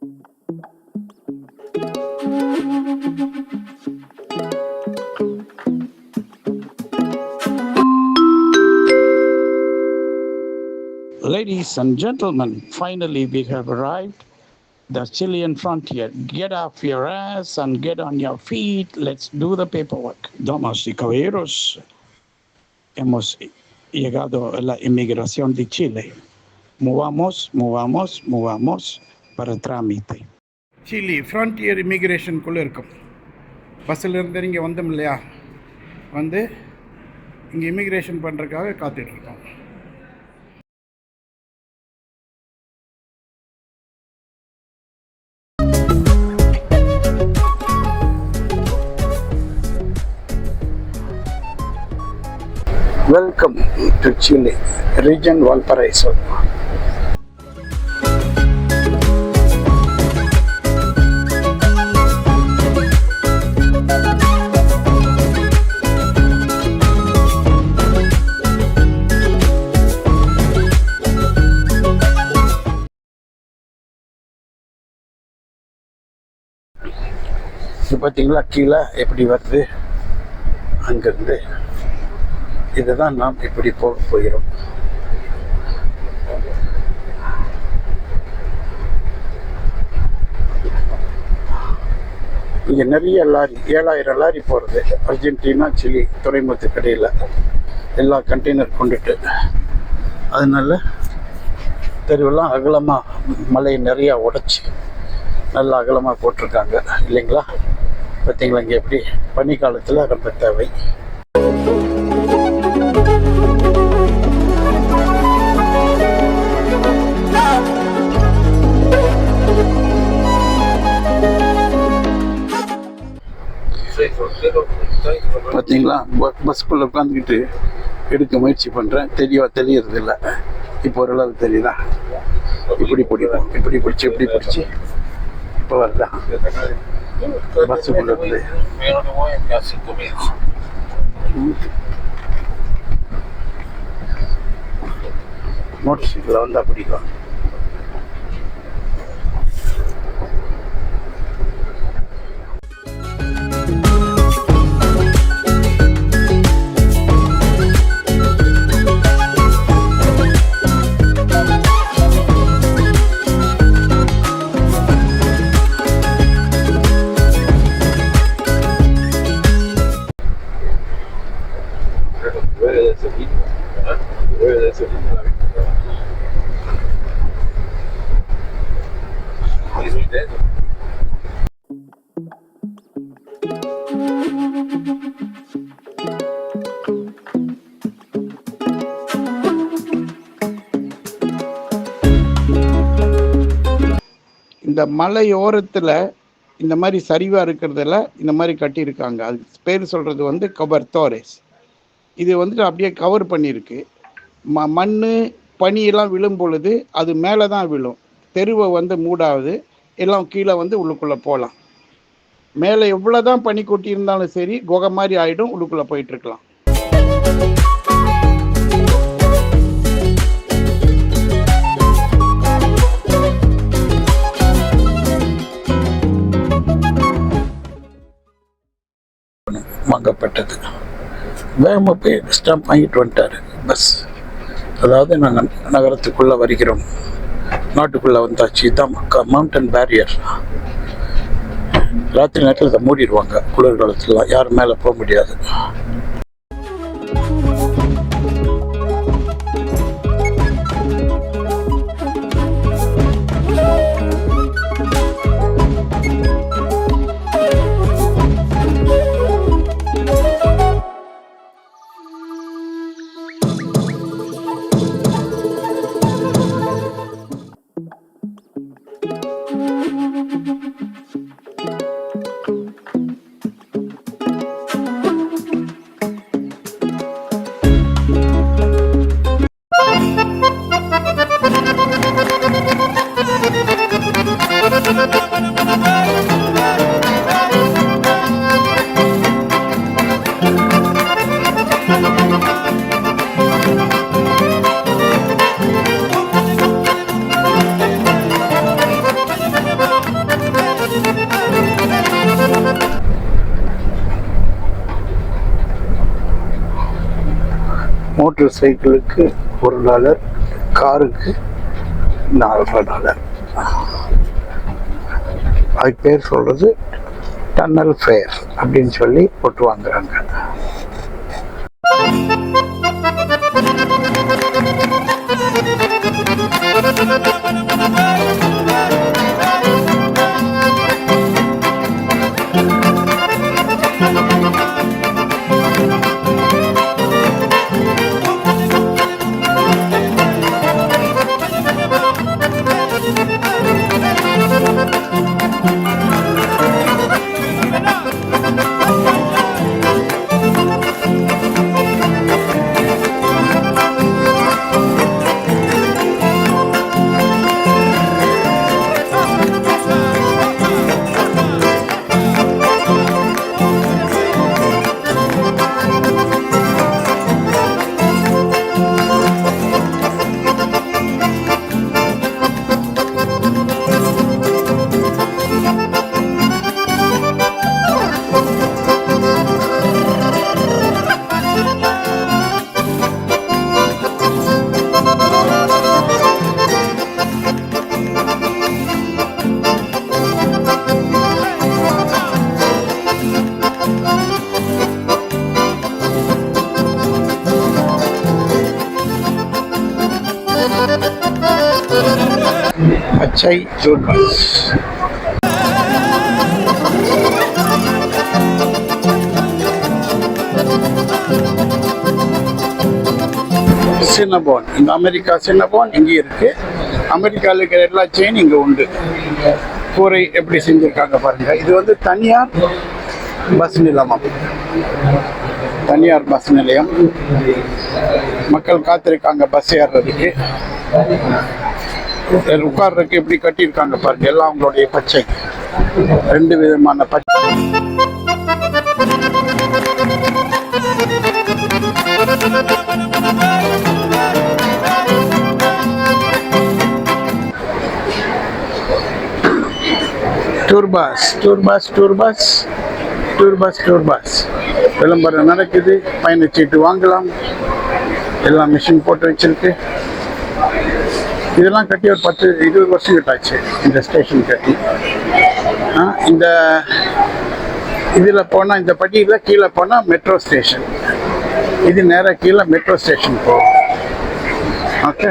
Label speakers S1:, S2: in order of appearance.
S1: Ladies and gentlemen, finally we have arrived the Chilean frontier. Get off your ass and get on your feet. Let's do the paperwork. Damas y caballeros, hemos llegado a la inmigración de Chile. Movamos para trámite. Chile frontier இமிக்ரேஷனுக்குள்ளே இருக்கும். பஸ்ஸில் இருந்து இங்கே வந்தோம் இல்லையா, வந்து இங்கே immigration பண்ணுறதுக்காக காத்துட்ருக்கோம். Welcome to Chile, region Valparaiso. இது பார்த்தீங்களா, கீழே எப்படி வருது, அங்கேருந்து இதுதான் நாம் இப்படி போகிறோம். இங்கே நிறைய லாரி, 7000 லாரி போகிறது. அர்ஜென்டினா சிலி துறைமுகத்துக்கடையில் எல்லா கண்டெய்னர் கொண்டுட்டு, அதனால தெருவெல்லாம் அகலமாக மலையை நிறையா உடைச்சி நல்லா அகலமாக போட்டிருக்காங்க இல்லைங்களா. பார்த்தீங்களா, இங்கே எப்படி பனிக்காலத்தில் ரொம்ப தேவை. பார்த்தீங்களா, பஸ்க்குள்ளே உட்காந்துக்கிட்டு எடுக்க முயற்சி பண்ணுறேன், தெரியறது இல்லை. இப்போ ஓரளவு தெரியுதா, இப்படி பிடிச்சி இப்போ வருதா பஸ்ஸுக்குள்ளே இருந்து. மோட்டர் சைக்கிளில் வந்தால் பிடிக்கும். இந்த மலையோரத்தில் இந்த மாதிரி சரிவாக இருக்கிறதுல இந்த மாதிரி கட்டியிருக்காங்க. அது பேர் சொல்கிறது வந்து கபர்தோரேஸ். இது வந்துட்டு அப்படியே கவர் பண்ணியிருக்கு. மண் பனியெல்லாம் விழும் பொழுது அது மேலே தான் விழும். தெருவை வந்து மூடாது, எல்லாம் கீழே வந்து உள்ளுக்குள்ளே போகலாம். மேலே எவ்வளோ தான் பனி கொட்டி இருந்தாலும் சரி, குகை மாதிரி ஆகிடும், உள்ளுக்குள்ளே போயிட்டுருக்கலாம். வாங்கப்பட்டது. வேகமாக போய் ஸ்டாம்ப் வாங்கிட்டு வந்துட்டார் பஸ். அதாவது நாங்கள் நகரத்துக்குள்ளே வருகிறோம், நாட்டுக்குள்ளே வந்தாச்சு. இதுதான் மவுண்டன் பேரியர். ராத்திரி நேரத்தில் இதை மூடிடுவாங்க, குளிர்காலத்துலாம் யாரும் மேலே போக முடியாது. மோட்டர் சைக்கிளுக்கு $1, காருக்கு $4. அதுக்கு பேர் சொல்றது டன்னல் ஃபேர் அப்படின்னு சொல்லி போட்டு வாங்குறாங்க. பச்சை டூர்பஸ். சின்னபோன், இந்த அமெரிக்கா சின்னபோன் இங்கே இருக்கு. அமெரிக்காவில் இருக்கிற எல்லா செயின் இங்கே உண்டு. கூரை எப்படி செஞ்சுருக்காங்க பாருங்க. இது வந்து தனியார் பஸ் நிலையம். தனியார் பஸ் நிலையம். மக்கள் காத்திருக்காங்க பஸ் ஏறுறதுக்கு. உட்கார்றதுக்கு எப்படி கட்டியிருக்காங்க பாருங்க. எல்லாம் அவங்களுடைய பச்சை, 2 விதமான பச்சை. டூர்பஸ் டூர்பஸ் டூர்பஸ் டூர்பஸ் டூர்பஸ் விளம்பரம் நடக்குது. பயணச்சீட்டு வாங்கலாம். எல்லாம் மிஷின் போட்டு வச்சிருக்கு. இதெல்லாம் கட்டி ஒரு 10-20 வருஷம் கிட்டாச்சு இந்த ஸ்டேஷன் கட்டி. இந்த இதில் போனால், இந்த படியில் கீழே போனால் மெட்ரோ ஸ்டேஷன். இது நேராக கீழே மெட்ரோ ஸ்டேஷன் போகும். ஓகே.